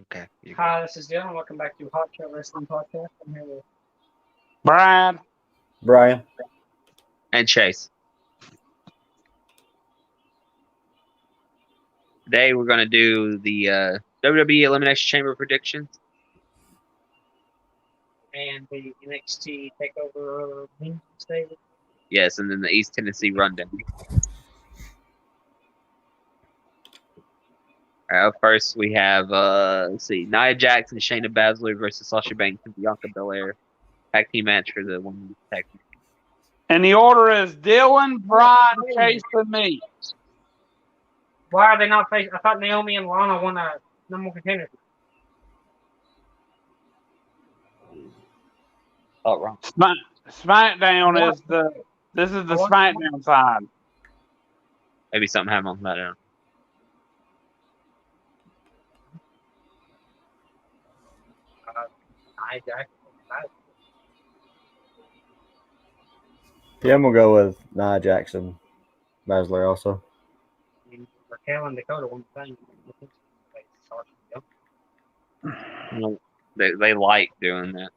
Okay. Hi, this is Dylan. Welcome back to Hot Shot Wrestling Podcast. I'm here with Brian. And Chase. Today we're going to do the WWE Elimination Chamber predictions. and the NXT Takeover Wednesday. Yes, and then the East Tennessee Rundown. All right, up first we have, let's see, Nia Jax and Shayna Baszler versus Sasha Banks and Bianca Belair. Tag team match for the women's tag team. And the order is Dylan, Brian, Chase, and me. Why are they not facing? I thought Naomi and Lana won a number one contender. Oh, wrong. SmackDown is this is the SmackDown side. Maybe something happened on SmackDown. Yeah, I'm gonna go with Nia Jackson, Baszler also. Raquel and Dakota won the thing. They like doing that.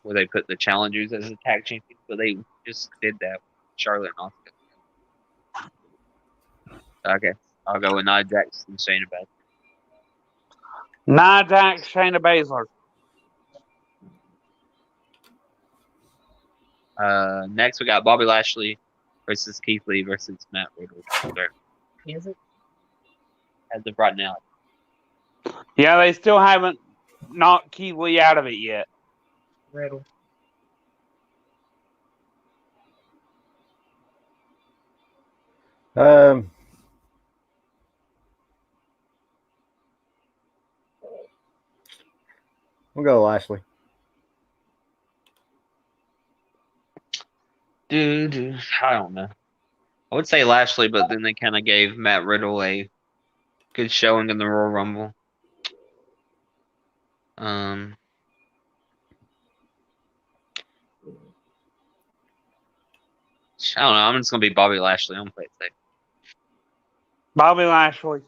Where they put the challengers as the tag champions, but they just did that with Charlotte and Asuka. Okay, I'll go with Nia Jax and Shayna Baszler. Nia Jax, Shayna Baszler. Next we got Bobby Lashley versus Keith Lee versus Matt Riddle. Is it? As of right now. Yeah, they still haven't knocked Keith Lee out of it yet. Riddle. We'll go Lashley. Dude, I don't know. I would say Lashley, but then they kind of gave Matt Riddle a good showing in the Royal Rumble. I don't know. I'm just gonna be Bobby Lashley. I'm gonna play it safe. Bobby Lashley.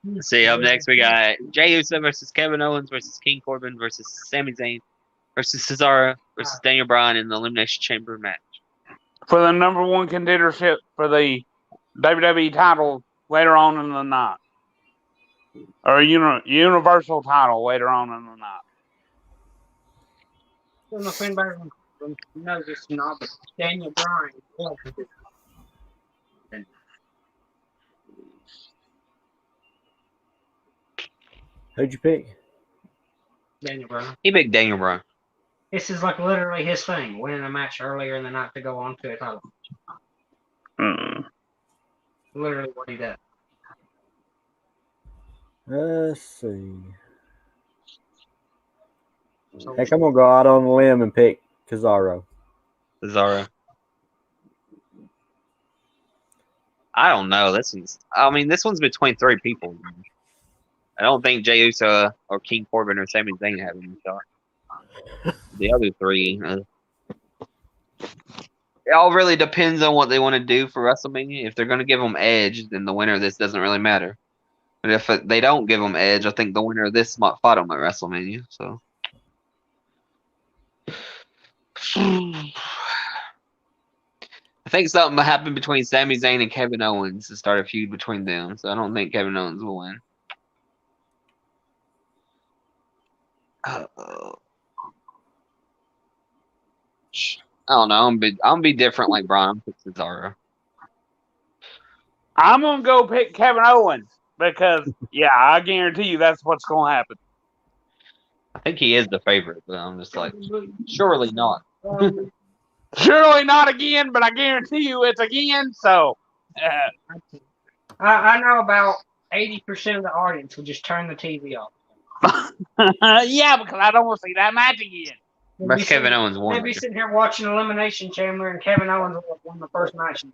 Let's see, up next we got Jey Uso versus Kevin Owens versus King Corbin versus Sami Zayn versus Cesaro versus Daniel Bryan in the Elimination Chamber match. For the number one contendership for the WWE title later on in the night. Or Universal title later on in the night. I don't know if anybody knows this or not, but Daniel Bryan. Who'd you pick? Daniel Bryan. He picked Daniel Bryan. This is like literally his thing, winning a match earlier in the night to go on to a title. Literally what he does. Let's see. Heck, I'm gonna go out on a limb and pick Cesaro. I don't know. This one's between three people. I don't think Jey Uso or King Corbin or Sami Zayn have any shot. The other three, it all really depends on what they want to do for WrestleMania. If they're going to give them Edge, then the winner of this doesn't really matter. But if they don't give them Edge, I think the winner of this might fight them at WrestleMania. So, I think something happened between Sami Zayn and Kevin Owens to start a feud between them. So I don't think Kevin Owens will win. I don't know. I'm gonna be different like Brian. Pick Cesaro. I'm gonna go pick Kevin Owens because I guarantee you that's what's gonna happen. I think he is the favorite, but I'm just like, surely not. Surely not again, but I guarantee you it's again. So, I know about 80% of the audience will just turn the TV off. yeah, because I don't want to see that match again. That's Kevin Owens won. They'll be sitting here watching Elimination Chamber, and Kevin Owens won the first match.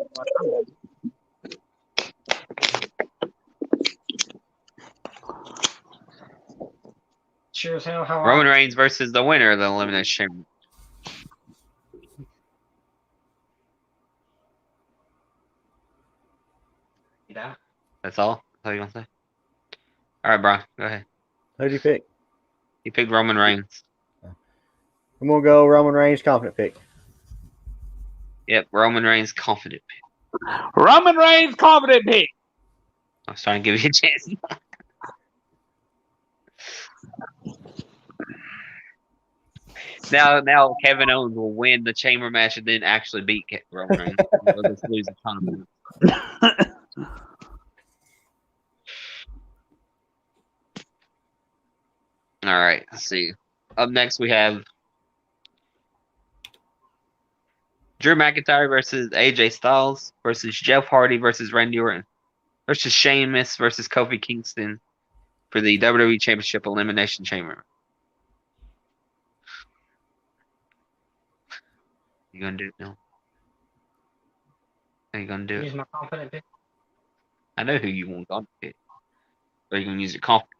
Sure as hell how Roman Reigns versus the winner of the Elimination Chamber. That's all? That's all you want to say? All right, Brian, go ahead. Who'd you pick? He picked Roman Reigns. I'm gonna go Roman Reigns confident pick. Yep, Roman Reigns confident pick. Roman Reigns confident pick. I was trying to give you a chance. Now Kevin Owens will win the chamber match and then actually beat Roman Reigns. He'll just lose a ton of minutes. All right, let's see. Up next we have Drew McIntyre versus AJ Styles versus Jeff Hardy versus Randy Orton versus Sheamus versus Kofi Kingston for the WWE Championship Elimination Chamber. You gonna do it now? How you gonna do Use it? my confident pick. I know who you want to pick. Or you gonna use your confidence?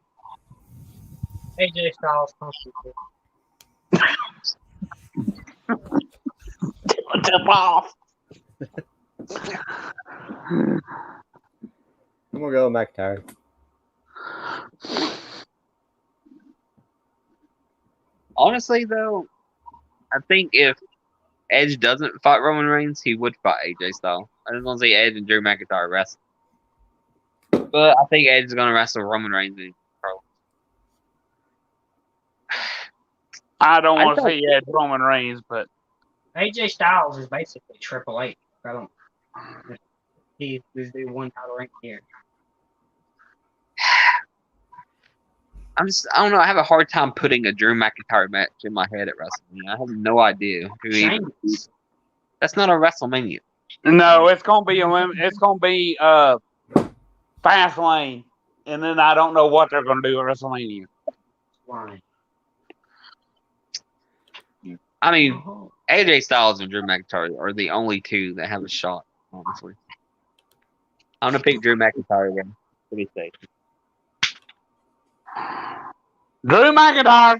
AJ Styles confident pick. Tip off. I'm gonna go with McIntyre. Honestly, though, I think if Edge doesn't fight Roman Reigns, he would fight AJ Styles. I just want to see Edge and Drew McIntyre wrestle. But I think Edge is going to wrestle Roman Reigns. I don't want to see Edge Roman Reigns, but AJ Styles is basically Triple H. I don't. He's the one title rank here. I don't know. I have a hard time putting a Drew McIntyre match in my head at WrestleMania. I have no idea who he is. That's not a WrestleMania. no, it's gonna be Fastlane, and then I don't know what they're gonna do at WrestleMania. Why? I mean, AJ Styles and Drew McIntyre are the only two that have a shot, honestly. I'm going to pick Drew McIntyre again. What do you say? Drew McIntyre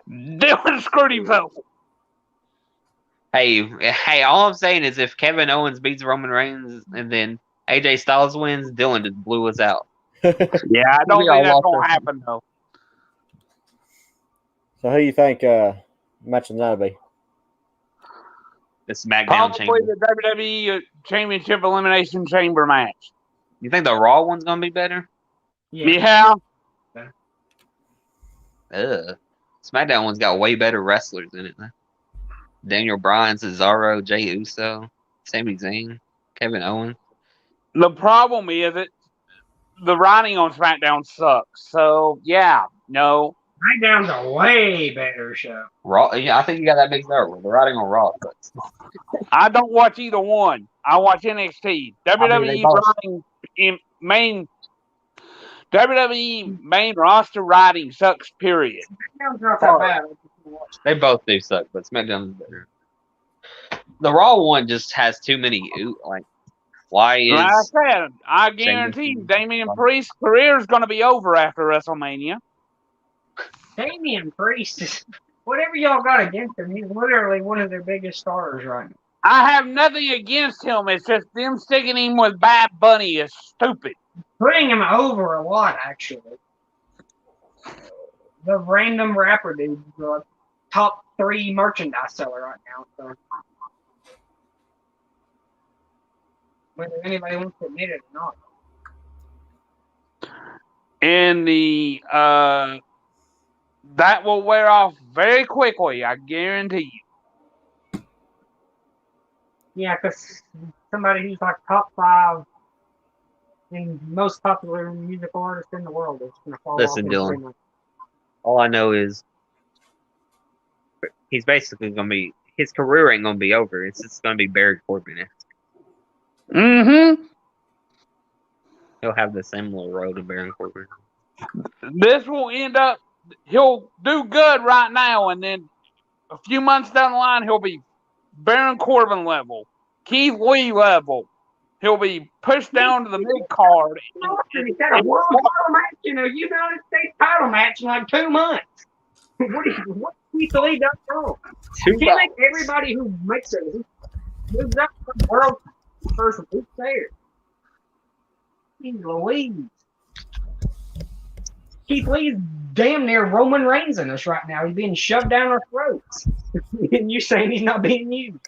doing screwed himself. Hey, all I'm saying is if Kevin Owens beats Roman Reigns and then AJ Styles wins, Dylan just blew us out. Yeah, I don't think that's gonna happen though. So who you think match of the night will be? The SmackDown Probably Chamber. the WWE Championship Elimination Chamber match. You think the Raw one's going to be better? Yeah. SmackDown one's got way better wrestlers in it. Daniel Bryan, Cesaro, Jey Uso, Sami Zayn, Kevin Owens. The problem is the writing on SmackDown sucks. So yeah, no. SmackDown's a way better show. Raw, yeah, I think you got that mixed up. The writing on Raw sucks. I don't watch either one. I watch NXT. WWE main roster writing sucks. Period. SmackDown's not that bad. They both do suck, but SmackDown's better. The Raw one just has too many. Why is? Like I said, I guarantee Damian Priest's career is going to be over after WrestleMania. Damian Priest is whatever y'all got against him. He's literally one of their biggest stars right now. I have nothing against him. It's just them sticking him with Bad Bunny is stupid. Putting him over a lot, actually. The random rapper dude is the top 3 merchandise seller right now. So whether anybody wants to admit it or not. And that will wear off very quickly, I guarantee you. Yeah, because somebody who's like top 5 and most popular musical artist in the world is going to fall Listen, off. Dylan. All I know is he's basically going to be. His career ain't going to be over. It's just going to be Barry Corbin. Mm-hmm. He'll have the similar road to Baron Corbin. This will end up. He'll do good right now, and then a few months down the line, he'll be Baron Corbin level, Keith Lee level. He'll be pushed down to the mid card. He's got a world title match in a United States title match in like 2 months. What Keith Lee done wrong? You can't make everybody who makes it moves up from world first week there. Louise. Keith Lee's damn near Roman Reigns in us right now. He's being shoved down our throats. And you're saying he's not being used.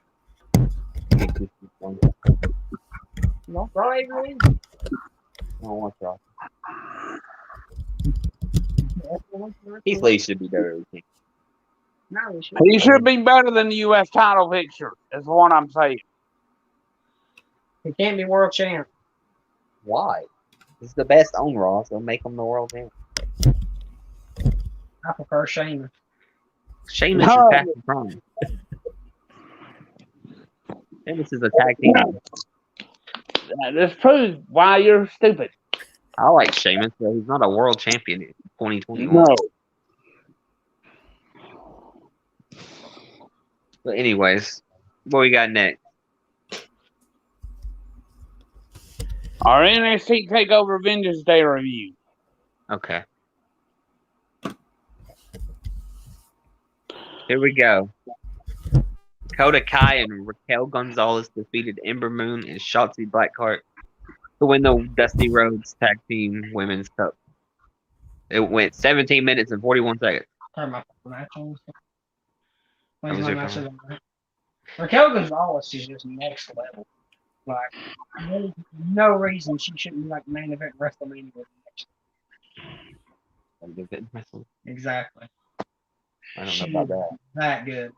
No, right, really? I don't want to. Keith Lee should be better. No, He should be better than the U.S. title picture, is what I'm saying. He can't be world champ. Why? He's the best on Raw, so make him the world champ. I prefer Sheamus. Sheamus is past the prime. Sheamus is a tag team. This proves why you're stupid. I like Sheamus, but he's not a world champion in 2021. No. But anyways, what we got next? Our NXT TakeOver Vengeance Day review. Okay. Here we go. Dakota Kai and Raquel Gonzalez defeated Ember Moon and Shotzi Blackheart to win the Dusty Rhodes Tag Team Women's Cup. It went 17 minutes and 41 seconds. Turn my match on. That was your Raquel Gonzalez is just next level. Like, there's no reason she shouldn't be like main event WrestleMania. Exactly. I don't know about that. That good.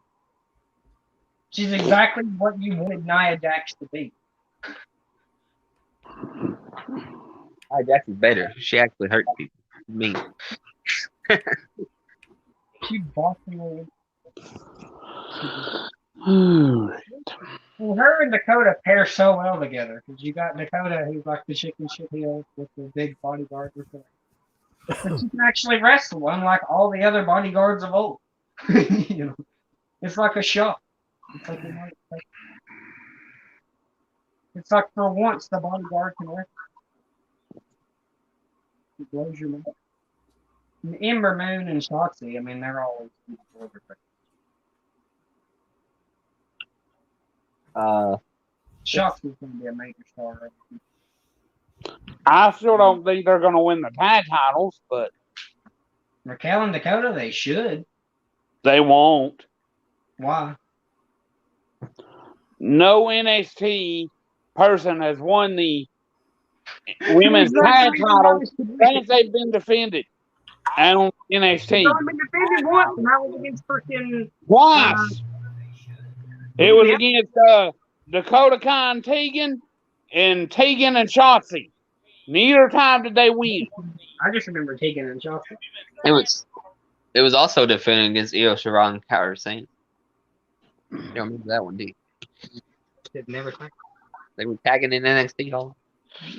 She's exactly what you wanted Nia Jax to be. Nia Jax is better. She actually hurts people. Me. She bossed me. Well, her and Dakota pair so well together because you got Dakota who's like the chicken shit heel with the big bodyguard. But she can actually wrestle, unlike all the other bodyguards of old. You know, it's like a shock. It's like, it's like for once the bodyguard can wrestle. It blows your mind. And Ember Moon and Shotzi, I mean, they're always Shotzi's going to be a major star. I still don't think they're going to win the tag titles, but Raquel and Dakota, they should. They won't. Why? No NXT person has won the women's tag titles since they've been defended on NXT. They've only been defended once, and that was against freaking... Twice. It was against Dakota Kai and Tegan and Shotzi. Neither time did they win. I just remember Tegan and Shotzi. It was also defended against Io Shirai and Kairi Sane. You don't remember that one, do you? Never tag. They were tagging in NXT all.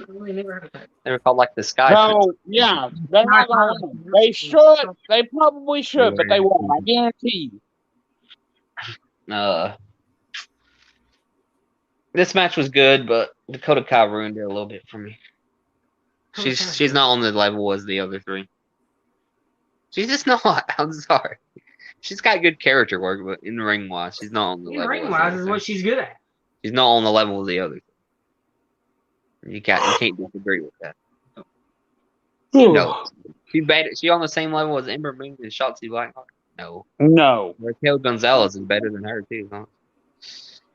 Really never heard of that. They were called like the Sky. So, yeah, they're not going to win. They should. They probably should, but they won't. I guarantee you. This match was good, but Dakota Kai ruined it a little bit for me. She's not on the level as the other three. She's just not. I'm sorry. She's got good character work, but in ring wise, she's not on the level. In ring wise is what she's good at. She's not on the level of the other three. You can't disagree with that. No. She on the same level as Ember Moon and Shotzi Blackheart? No. No. Raquel Gonzalez is better than her too, huh?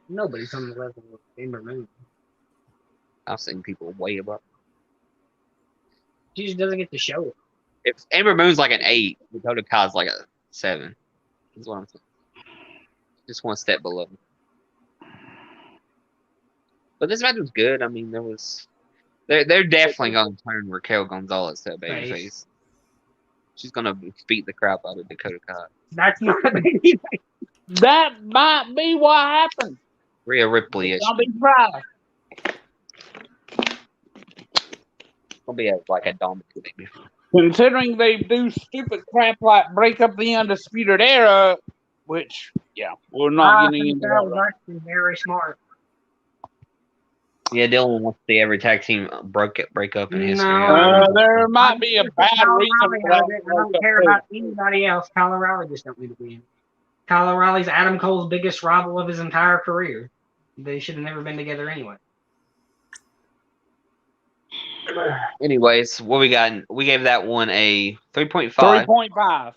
Nobody's on the level of Ember Moon. I've seen people way above. She just doesn't get to show it. If Ember Moon's like an 8, Dakota Kai's like a 7. That's what I'm saying. Just one step below. But this match was good. I mean, they're definitely going to turn Raquel Gonzalez to a babyface. She's going to beat the crap out of Dakota Kai. That's not a babyface. That might be what happened. Rhea Ripley. I'll be proud. Gonna be like a dominant baby. Considering they do stupid crap like break up the Undisputed Era, which, yeah, we're not getting into that. Was actually very smart. Yeah, Dylan wants to see every tag team break up in history. There might be a bad reason for that. I don't care about anybody else. Kyle O'Reilly just don't need to be in. Kyle O'Reilly's Adam Cole's biggest rival of his entire career. They should have never been together anyway. Anyways, what we got? We gave that one a 3.5. 3.5.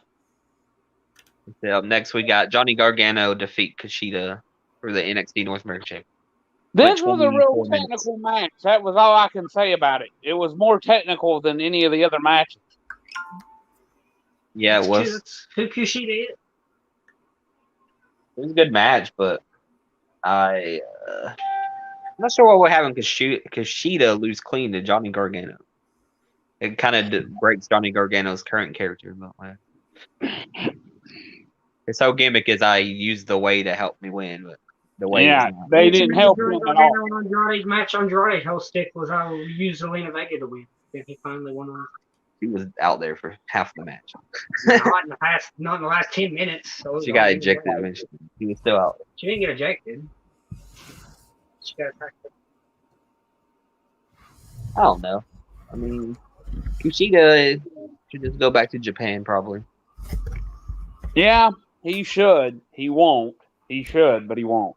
Up next, we got Johnny Gargano defeat Kushida for the NXT North American Championship. This was a real 24 minutes. technical match. That was all I can say about it. It was more technical than any of the other matches. Yeah, it was. Who Kushida is? It was a good match, but I'm not sure what would happen because Kushida lose clean to Johnny Gargano. It kind of breaks Johnny Gargano's current character in that way. His whole gimmick is I use the way to help me win, but the way Yeah, is not. they didn't help him at all. Andrade's match Andrade's whole stick was I will use Zelina Vega to win. If he finally won on. He was out there for half the match. Not in the last 10 minutes. So She got ejected eventually. He was still out there. She didn't get ejected. She got attacked. I don't know. I mean, Kushida should just go back to Japan, probably. Yeah, he should. He won't. He should, but he won't.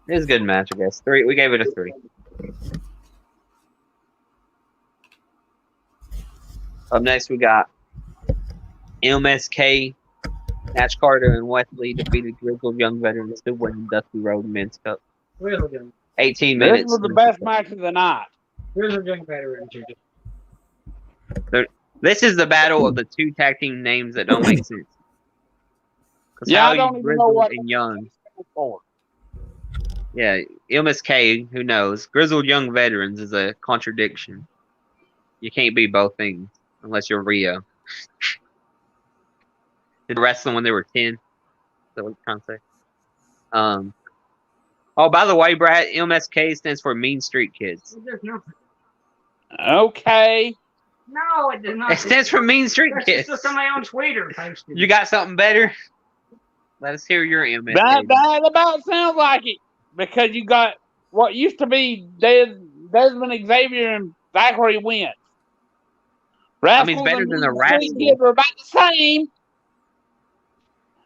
It was a good match, I guess. 3. We gave it a 3. Up next, we got MSK, Nash Carter, and Wesley defeated Grizzled Young Veterans to win Dusty Road Men's Cup. Grizzled Young. 18 minutes. This was the best match of the night. Grizzled Young Veterans. This is the battle of the 2 tag team names that don't make sense. Yeah, I don't even know what and Young. For. Yeah, MSK, who knows? Grizzled Young Veterans is a contradiction. You can't be both things unless you're Rio. Did wrestling when they were 10. Is that what you're trying to say? Oh, by the way, Brad, MSK stands for Mean Street Kids. Okay. No, it does not. It stands for Mean Street Kids. That's somebody on Twitter posted. You got something better? Let us hear your MSK. That about sounds like it. Because you got what used to be Desmond Xavier and Zachary Wentz. I mean, it's better than the Rascals. Are about the same.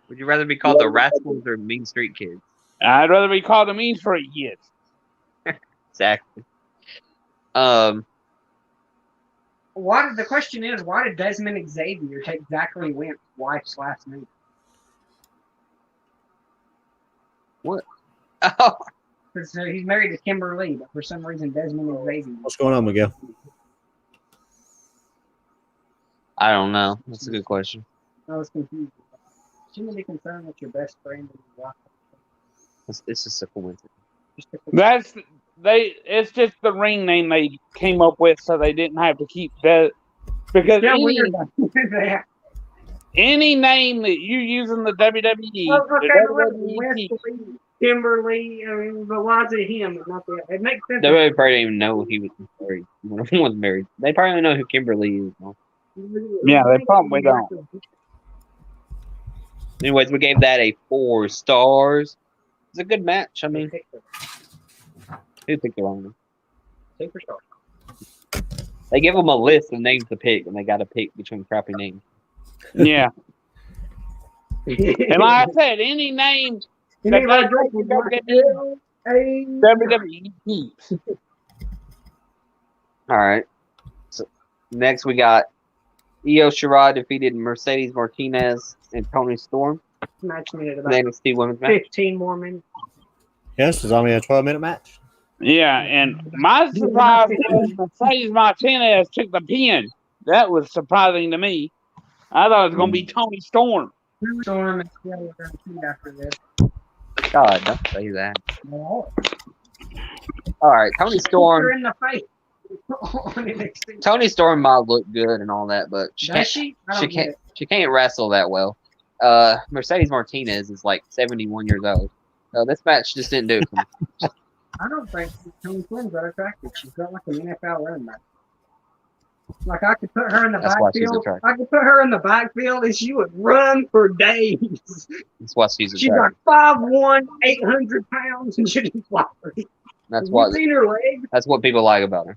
Would you rather be called the Rascals or Mean Street Kids? I'd rather be called the Mean Street Kids. Exactly. The question is, why did Desmond Xavier take Zachary Wentz's wife's last name? What? Oh. Because he's married to Kimberly, but for some reason Desmond Xavier. What's going on, Miguel? I don't know. That's a good question. I was confused. Shouldn't be concerned with your best friend and your wife. It's just a coincidence. It's just the ring name they came up with, so they didn't have to keep that. Because any name that you use in the WWE, Kimberly, but why is it him? Not the, it makes sense. They probably didn't even know he was married. He was married. They probably don't know who Kimberly is. No? Yeah, they probably don't. Anyways, we gave that a 4 stars. It's a good match. I mean, who picked the wrong one? Superstar. They give them a list of names to pick, and they got to pick between crappy names. Yeah. And like I said, any name that WWE keeps. All right. So next we got Io Shirai defeated Mercedes Martinez and Toni Storm. Match minute The NXT Women's match. 15 more minutes. Yes, it's only a 12-minute match. Yeah, and my surprise was Mercedes Martinez took the pin. That was surprising to me. I thought it was going to be Toni Storm. Storm is still after this. God, don't say that. No. All right, Toni Storm. In the face. Toni Storm might look good and all that, but she can't wrestle that well. Mercedes Martinez is like 71 years old. So this match just didn't do it for me. I don't think Toni Storm's that attractive. She's got like an NFL running back. Like I could put her in the backfield. I could put her in the backfield and she would run for days. That's why she's She's like 5'1", 800 pounds, and she just fly. That's what. Seen her legs? That's what people like about her.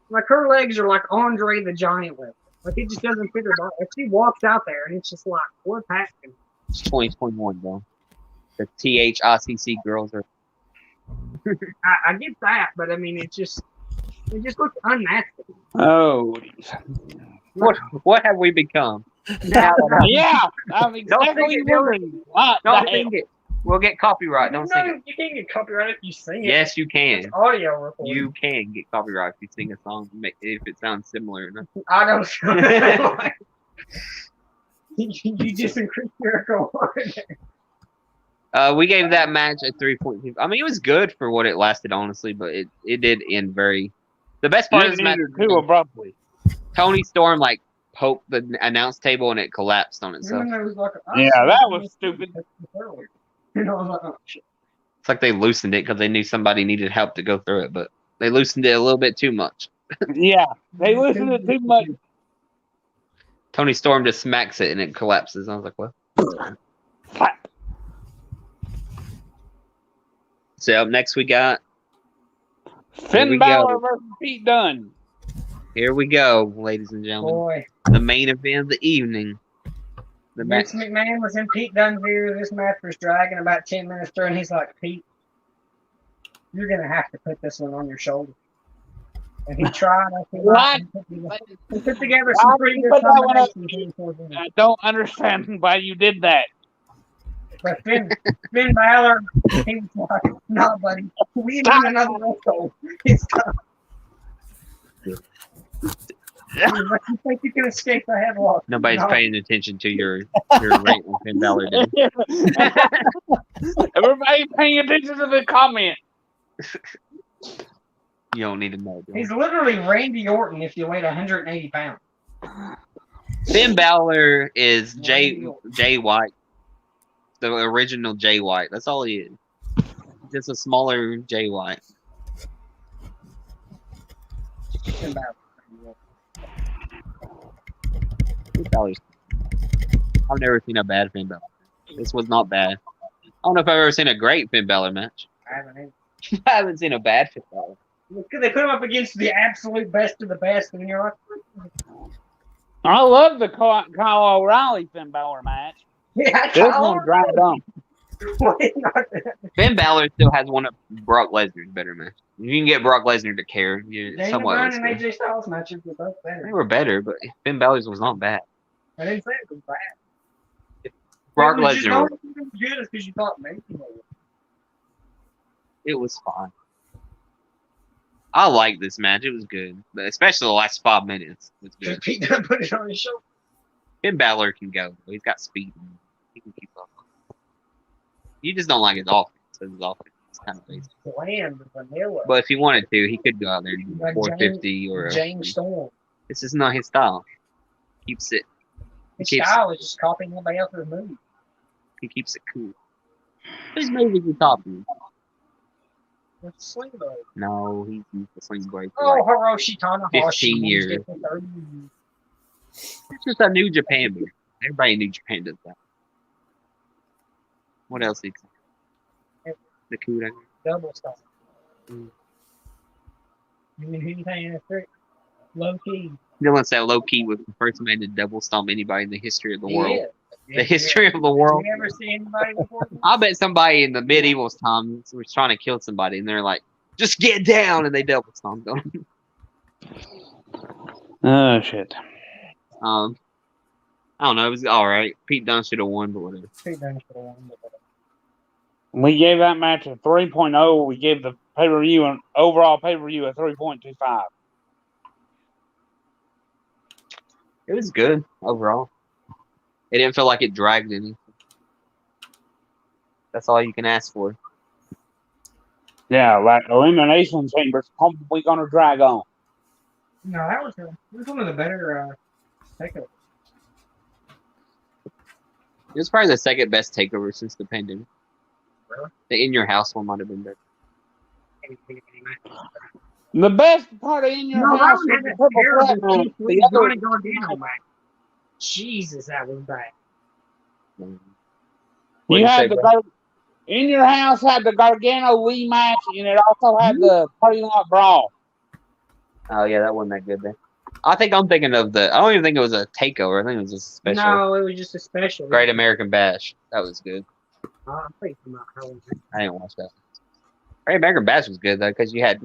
Like her legs are like Andre the Giant legs. Like it just doesn't fit her body. Like she walks out there and it's just like, what's happening? It's 2021 though. The THICC girls are I get that, but I mean, it just looks unnatural. Oh, What have we become? No, yeah, I'm Don't exactly think it, Dylan. wondering what the Don't hell. sing it. We'll get copyright. Don't sing it. You can't get copyrighted if you sing it. Yes, you It's can. audio recording. You can get copyright if you sing a song if it sounds similar enough. I don't. You just increased your record. We gave that match a 3.2. I mean, it was good for what it lasted, honestly, but it did end very. The best part of this match, too abruptly. Tony Storm like poked the announce table and it collapsed on itself. And then there was like, Yeah, that was stupid. And I was like, oh shit. It's like they loosened it because they knew somebody needed help to go through it, but they loosened it a little bit too much. Yeah, they listened to too much. Tony Storm just smacks it and it collapses. I was like, well. Clap. So up next we got. Finn Balor versus Pete Dunne. Here we go, ladies and gentlemen. Boy. The main event of the evening. The Vince McMahon was in Pete Dunne's ear. This match was dragging about 10 minutes through, and he's like, Pete, you're going to have to put this one on your shoulder. And he tried. What? He put together some pretty good combinations. I don't understand why you did that. But Finn Balor, he was like, no, buddy, we need another wrestle. It's tough. Like, you think you can escape the headlock? Nobody's paying attention to your rant on Finn Balor. Everybody paying attention to the comment. You don't need to know. He's literally Randy Orton if you weighed 180 pounds. Finn Balor is Jay White, the original Jay White. That's all he is. Just a smaller Jay White. Finn Balor. I've never seen a bad Finn Balor. This was not bad. I don't know if I've ever seen a great Finn Balor match. I haven't either. I haven't seen a bad Finn Balor. They put him up against the absolute best of the best, and you're like, I love the Kyle O'Reilly Finn Balor match. yeah, This one dragged on. Finn Balor still has one of Brock Lesnar's better matches. You can get Brock Lesnar to care. You're Daniel somewhat. Bryan and AJ Styles matches were both better. They were better, but Finn Balor's was not bad. I didn't say it was bad. Brock It was just Lesnar, only good because you thought maybe it was. it was fine. I liked this match. It was good, but especially the last 5 minutes. It was Because good. Pete Dunne put it on his shoulder. Finn Balor can go. He's got speed. He can keep up. You just don't like his offense. His offense is kind of basic. Bland, vanilla. But if he wanted to, he could go out there and do Like 450 or. James Storm. This is not his style. Keeps it. His keeps- style is just copying everybody else's move. He keeps it cool. Whose move is he copying? With Sling Blade. No, he's used the Sling Blade. Oh, Hiroshi Tanahashi. 15 years. It's just a New Japan move. Everybody in New Japan does that. What else is it? The Kuda. Double stop. Mm. You mean who you think is trick? Low key. Dylan said low key was the first man to double stomp anybody in the history of the world. Yeah. The history of the world. You ever see anybody before? I bet somebody in the medieval times was trying to kill somebody, and they're like, "Just get down," and they double stomped them. Oh shit. I don't know. It was all right. Pete Dunne should have won, but whatever. Pete Dunne should have won, but We gave that match a 3.0. We gave the pay-per-view an overall pay-per-view a 3.25. It was good overall. It didn't feel like it dragged any. That's all you can ask for. Yeah, like Elimination Chamber's probably gonna drag on. no, that was one of the better takeovers. It was probably the second best takeover since the pandemic. Really? The In Your House one might have been better. The best part of In Your No, that House was was the Purple terrible. Platinum. The other Johnny Gargano match. Jesus, that was bad. What'd you say, had the bro? In Your House had the Gargano Lee match, and it also had the Party Lot Brawl. Oh yeah, that wasn't that good then. I think I'm thinking of the. I don't even think it was a takeover. I think it was a special. No, it was just a special. Great American Bash. That was good. I'm thinking about how it was. I didn't watch that. Ray Banger Bash was good though because you had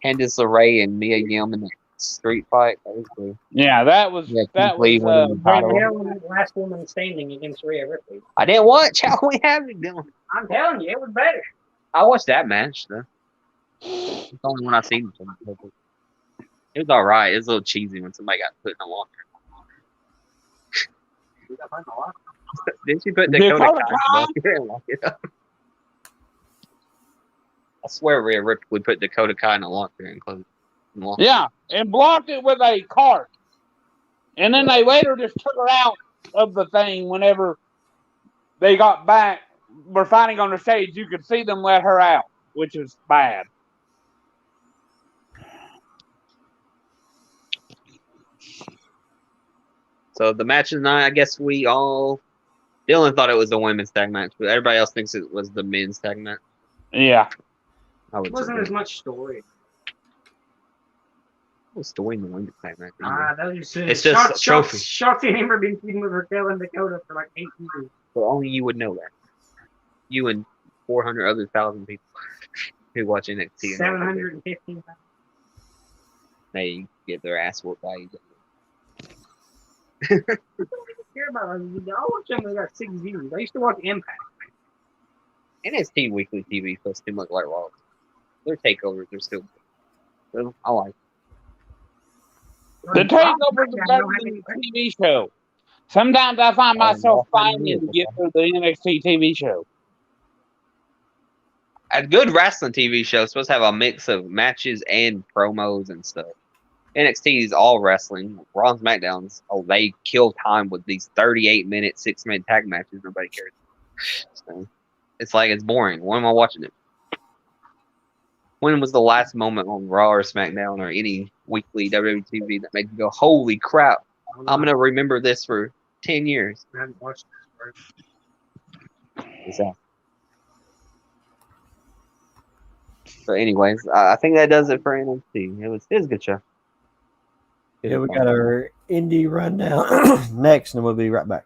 Candice LeRae and Mia Yim in the street fight. That was cool. Yeah, that was Yeah, that Keith Lee was winning the very title. Hell, the last woman standing against Rhea Ripley. I didn't watch how we have it doing. I'm telling you, it was better. I watched that match though. It's the only one I've seen. It was alright. It was a little cheesy when somebody got put in the locker. Didn't she put Dakota Kai in the locker and lock it up? I swear Rhea Ripley put Dakota Kai in the locker and closed it. Yeah, and blocked it with a cart. And then they later just took her out of the thing whenever they got back. Were fighting on the stage. You could see them let her out, which was bad. So the match of the night, I guess we all... Dylan thought it was a women's tag match, but everybody else thinks it was the men's tag match. Yeah. It wasn't as much story. What's story in the women's tag match? It's just a trophy. Shotzi and him have been feuding with Raquel and Dakota for like 8 years. So only you would know that. You and 400 other thousand people who watch NXT. 715,000. They get their ass whooped by each I don't care about them. I watch them. They got 6 views. I used to watch Impact. NXT weekly TV feels too much like Raw. Their takeovers are still good. So I like it. The takeovers are better than the TV show. Sometimes I find myself fighting to get through the NXT TV show. A good wrestling TV show is supposed to have a mix of matches and promos and stuff. NXT is all wrestling. Raw and SmackDowns, they kill time with these 38-minute 6-man tag matches. Nobody cares. So, it's like it's boring. Why am I watching it? When was the last moment on Raw or SmackDown or any weekly WWE TV that made you go, holy crap, I'm going to remember this for 10 years? I haven't watched this. Exactly. So anyways, I think that does it for NXT. It was a good show. Yeah, we got our indie rundown next, and we'll be right back.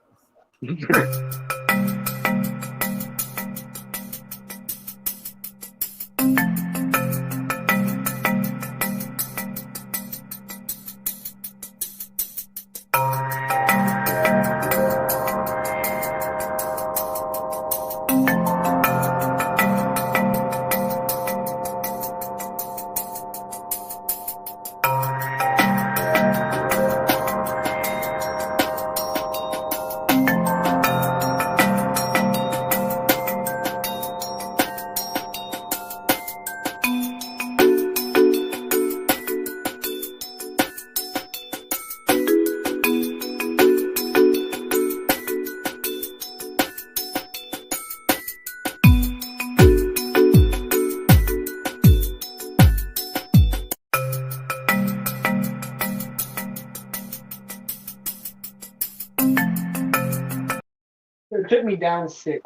It took me down 6.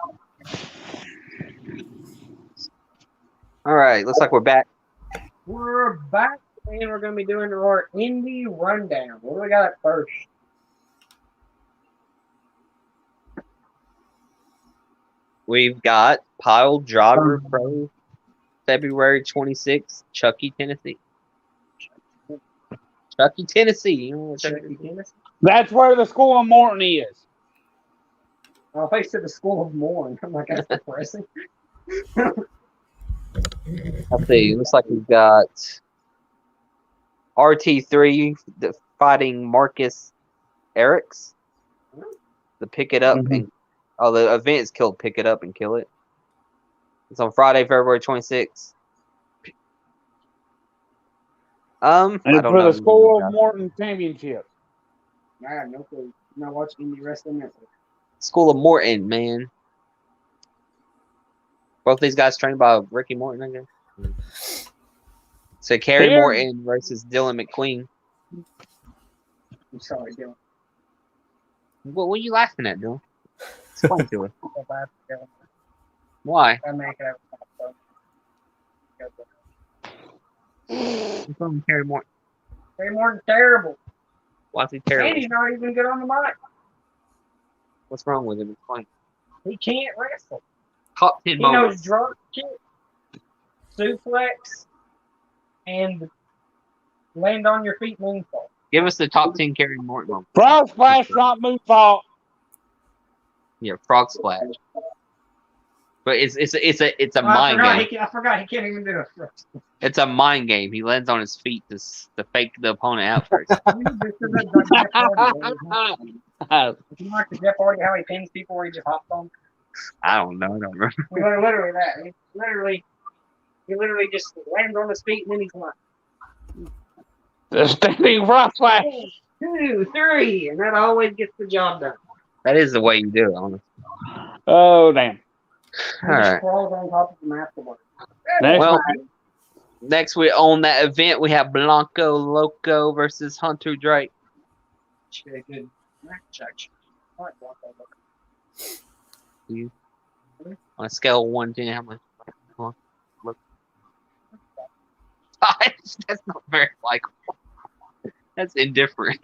All right, looks like we're back. We're back, and we're going to be doing our indie rundown. What do we got at first? We've got Pile Driver Pro February 26th, Chucky, Tennessee. Chucky, Tennessee. You know what Chucky, Tennessee? That's where the School of Morton is. Oh, I said the School of Morn. I'm like, that's depressing. Let's see. It looks like we've got RT3 fighting Marcus Erics. The Pick It Up and the event is called Pick It Up and Kill It. It's on Friday, February 26th. And it's for the School of Morton Championship. I have no clue. I'm not watching indie wrestling network. School of Morton, man. Both these guys trained by Ricky Morton, I guess. So Kerry Morton versus Dylan McQueen. I'm sorry, Dylan. What are you laughing at, Dylan? Explain to us. Why? I make it What's wrong with Kerry Morton? Kerry Morton's terrible. Why is he terrible? And he's not even good on the mic. What's wrong with him? Explain. He can't wrestle. Top 10 He moments. knows drunk shit. suplex, and land on your feet moonsault. Give us the top 10 Kerry Morton moments. Frog splash, not moonsault. Yeah, frog splash. But it's a Oh, I mind forgot, game. I forgot he can't even do a first. It's a mind game. He lands on his feet to fake the opponent out first. This is like Jeff Hardy. If you like the Jeff Hardy, how he pins people where he just hops on. I don't know. I don't remember. Literally that. He literally just lands on his feet and then he's like, The standing frog splash. 1, 2, 3, and that always gets the job done. That is the way you do it, honestly. Oh, damn. He All just right. crawls on top of them afterwards. Next Well, match. next we on that event we have Blanco Loco versus Hunter Drake. Should be a good match, actually. I like Blanco Loco. On a scale of 1 to 10, how much? Look. That's not very likable. That's indifferent.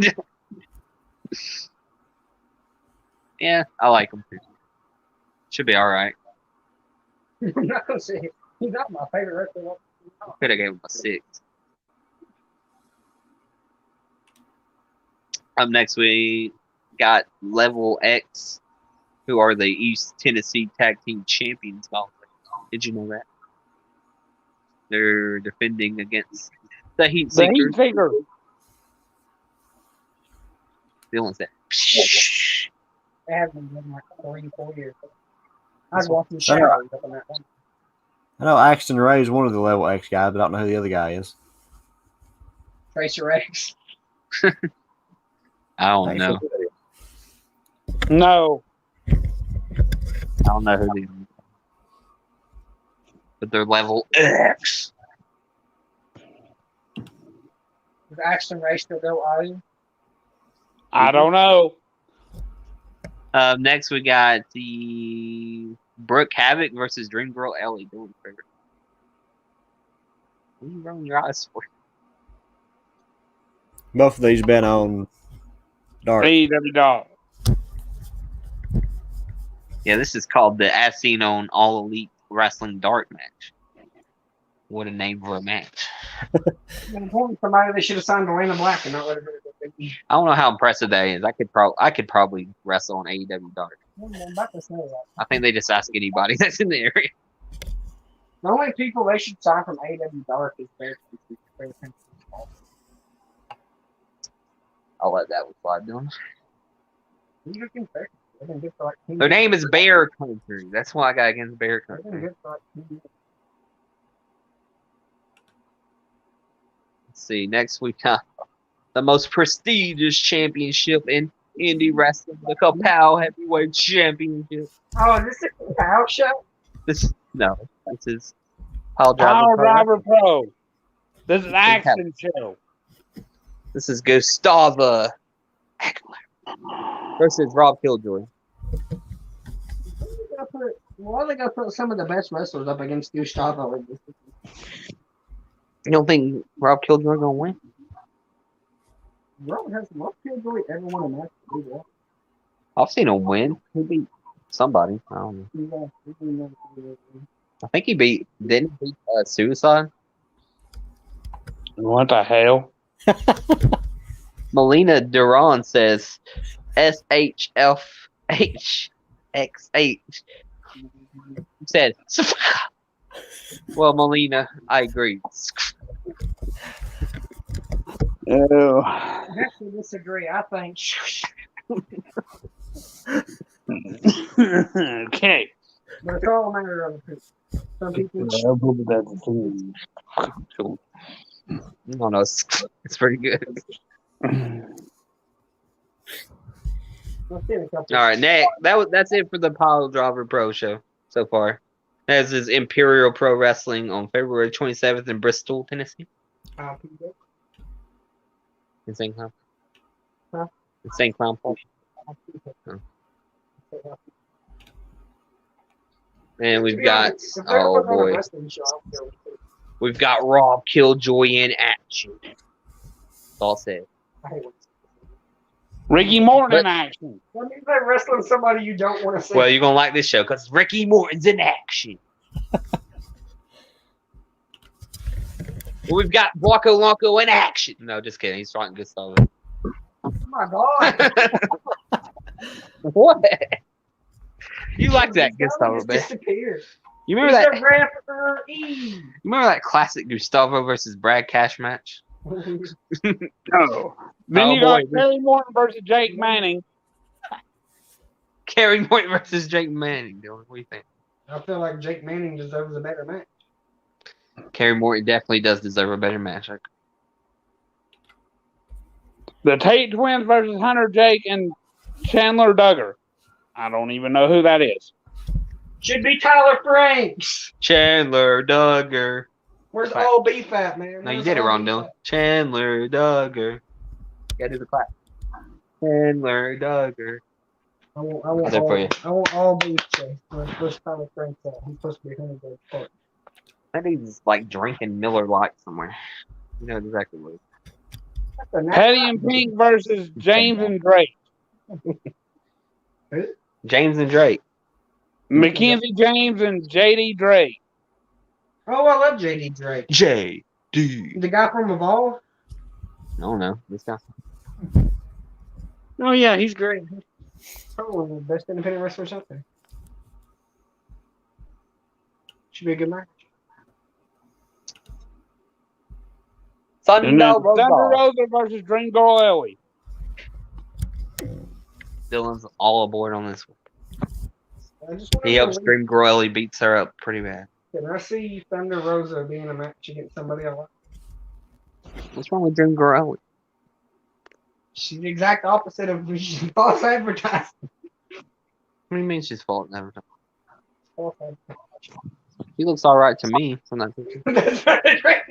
Yeah, I like him too. Should be all right. I'm not gonna say he's not my favorite wrestler. Could have gave him a 6. Up next, we got Level X, who are the East Tennessee Tag Team Champions. Did you know that? They're defending against the Heat The Seekers. heat seeker. Feeling that. They haven't been like 4 years. I'd walk in shadows up in that one. I know Axton Ray is one of the Level X guys, but I don't know who the other guy is. Tracer X. I don't know. No. I don't know who they are. But they're Level X. Does Axton Ray still go IU? I don't know. Next, we got the Brooke Havoc versus Dream Girl Ellie. Doing favorite. What are you rolling your eyes for? Both of these been on Dark. AEW dog. Yeah, this is called the As Seen on All Elite Wrestling Dark match. What a name for a match. Somebody they should have signed Elena Black and not let her do it. I don't know how impressive that is. I could probably wrestle on AEW Dark. I'm about to say that. I think they just ask anybody that's in the area. The only people they should sign from AEW Dark is Bear. I'll let that one slide down. You can fair. They've been good for like 10 Their years. name is Bear Country. That's why I got against Bear They've been Country. good for like 10 years. Let's see. Next we got the most prestigious championship in indie wrestling, the Kapow Heavyweight Championship. Oh, is this a cow show? This is Pile Driver Power Pro. Driver Pro. This is an action show. This is Gustava Eckler versus Rob Killjoy. Why are they gonna put some of the best wrestlers up against Gustavo? You don't think Rob Killjoy gonna win? Rob Killjoy ever won a match? I've seen him win. He beat somebody. I don't know. I think he didn't he beat Suicide? What the hell? Melina Duran says SHFHXH. Said, well, Melina, I agree. Oh. I actually disagree. I think Okay. but it's all a matter of some people. No, it's pretty good. Let's get a couple. All right, next. That's it for the Pile Driver Pro show so far. This is Imperial Pro Wrestling on February 27th in Bristol, Tennessee. In St. Cloud. Huh? In St. Cloud Park. And we've got, oh boy, we've got Rob Killjoy in action. That's all said. Ricky Morton in But- action. That means they're wrestling somebody you don't want to see. Well, you're going to like this show because Ricky Morton's in action. Well, we've got Blanco Lonco in action. No, just kidding. He's fighting Gustavo. Oh my god. What? You like that Gustavo, just man? disappeared. You remember that? He's a referee. You remember that classic Gustavo versus Brad Cash match? No. Then Oh, you got boy. Terry Morton versus Jake Manning. Kerry Morton versus Jake Manning. Dylan, what do you think? I feel like Jake Manning deserves a better match. Kerry Morton definitely does deserve a better match. The Tate twins versus Hunter Jake and Chandler Duggar. I don't even know who that is. Should be Tyler Franks. Chandler Duggar. Where's Clap. all beef at, man? No, you Where's did it all wrong, beef Dylan. at? Chandler Duggar. You gotta do the clap. Chandler Duggar. I want I'll do it for you. I want all beef, Chase. Where's Tyler Franks at? He's supposed to be Hunter Jake's partner. That dude's like drinking Miller Lite somewhere. You know exactly what it is. That's a Petty and Pink versus James and Drake. James and Drake. Mackenzie James and JD Drake. Oh, I love JD Drake. J.D. The guy from Evolve? I don't know. This guy. Oh, yeah, he's great. Probably one of the best independent wrestlers out there. Should be a good match. And then Thunder Thunder Rosa. Rosa versus Dream Girl Ellie. Dylan's all aboard on this one. I just want He to helps Dream Girl. He beats her up pretty bad. Can I see Thunder Rosa being a match against somebody I like? What's wrong with Dream Girl? She's the exact opposite of false advertising. What do you mean she's fault every time? False advertising. She looks all right to me from that picture. That's right.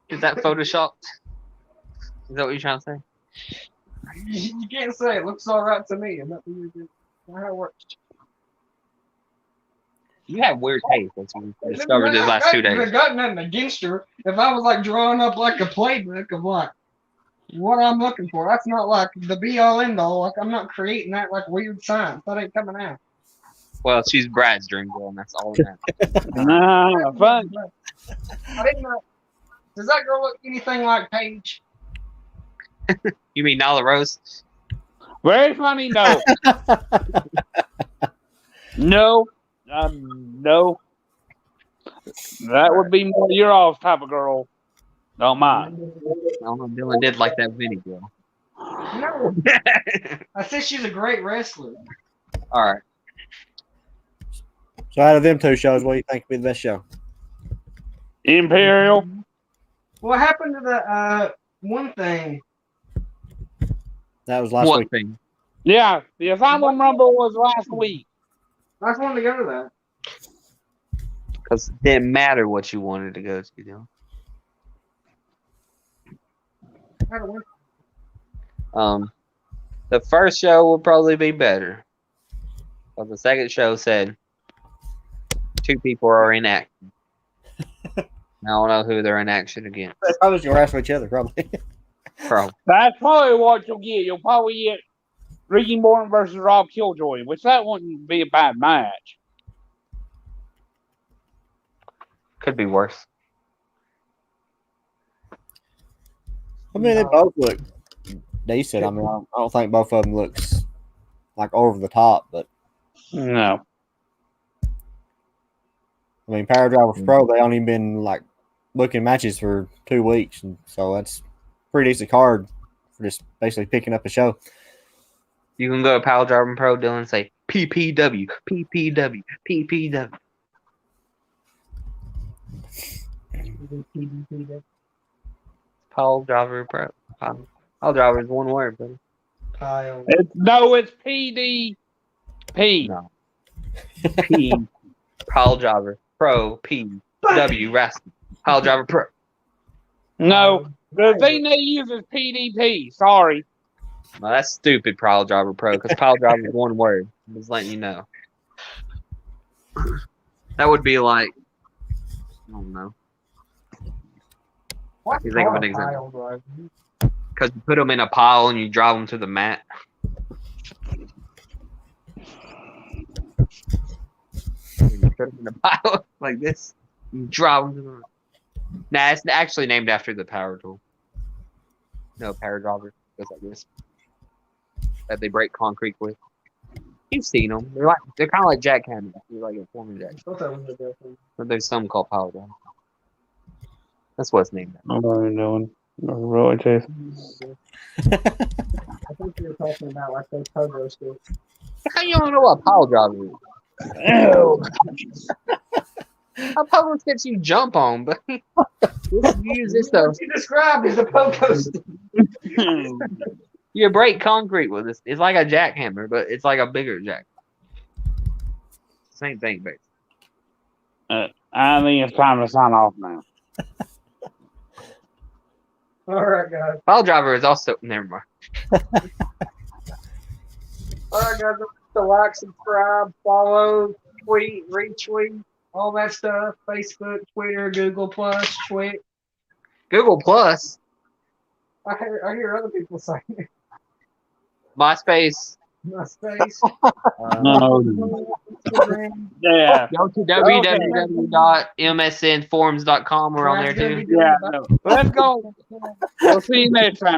Is that photoshopped? Is that what you're trying to say? You can't say it looks all right to me. And that's how it works. You have weird taste. That's what we discovered these last 2 days. I got nothing against her. If I was like drawing up like a playbook of like what I'm looking for, that's not like the be all end all. Like I'm not creating that like weird science. That ain't coming out. Well, she's Brad's dream girl, and that's all that matters. Nah, fun. I didn't know. Does that girl look anything like Paige? You mean Nyla Rose? Very funny, no. No. No. That would be more your off type of girl. Don't mind. I don't know. Dylan did like that Vinny girl. No. I said she's a great wrestler. All right. So out of them two shows, what do you think would be the best show? Imperial. What happened to the one thing? That was last What week. thing? Yeah, the Asylum Rumble was last week. I just wanted to go to that. Because it didn't matter what you wanted to go to, Dylan. I don't know. The first show will probably be better. But the second show said 2 people are in action. I don't know who they're in action against. They probably just gonna wrestle each other, probably. Probably. That's probably what you'll get. You'll probably get Ricky Morton versus Rob Killjoy, which that wouldn't be a bad match. Could be worse. I mean, they both look decent. I mean, I don't think both of them looks like over the top, but No. I mean, Power Drivers Pro, they only been like booking matches for 2 weeks, and so that's pretty decent card for just basically picking up a show. You can go to Power Driving Pro, Dylan, and say PPW, PPW, PPW. Power Driver Pro. Power Driver is one word, buddy. Kyle. It's PDP. No. P. Power Driver Pro. P. W. Wrestling. Power Driver Pro. No, the thing they use is PDP. Sorry. No, that's stupid, Power Driver Pro, because Power Driver is one word. I'm just letting you know. That would be like, I don't know. What You think of an example. Because you put them in a pile and you drive them to the mat. You put them in a pile like this. Drop. Nah, it's actually named after the power tool. No, power driver goes like this. That they break concrete with. You've seen them. They're kind of like jackhammers. They're like a form of jack. I thought that was a different. But there's some called power driver. That's what it's named after. I'm not even doing. Really, Chase. I think you were talking about like those pogo sticks. How you don't know what a power driver is? Ew. How power sticks you jump on, but you use this stuff. What you described as a pogo stick. You break concrete with this. It's like a jackhammer, but it's like a bigger jack. Same thing, basically. I think it's time to sign off now. All right, guys. Pile driver is also never mind. All right, guys. Don't forget to like, subscribe, follow, tweet, retweet, all that stuff. Facebook, Twitter, Google Plus, Twitch. Google Plus, I hear other people saying it. MySpace. MySpace. No. Instagram. Yeah. Go to www.msnforums.com. We're on there too. Yeah. No. Let's go. We'll see you next time.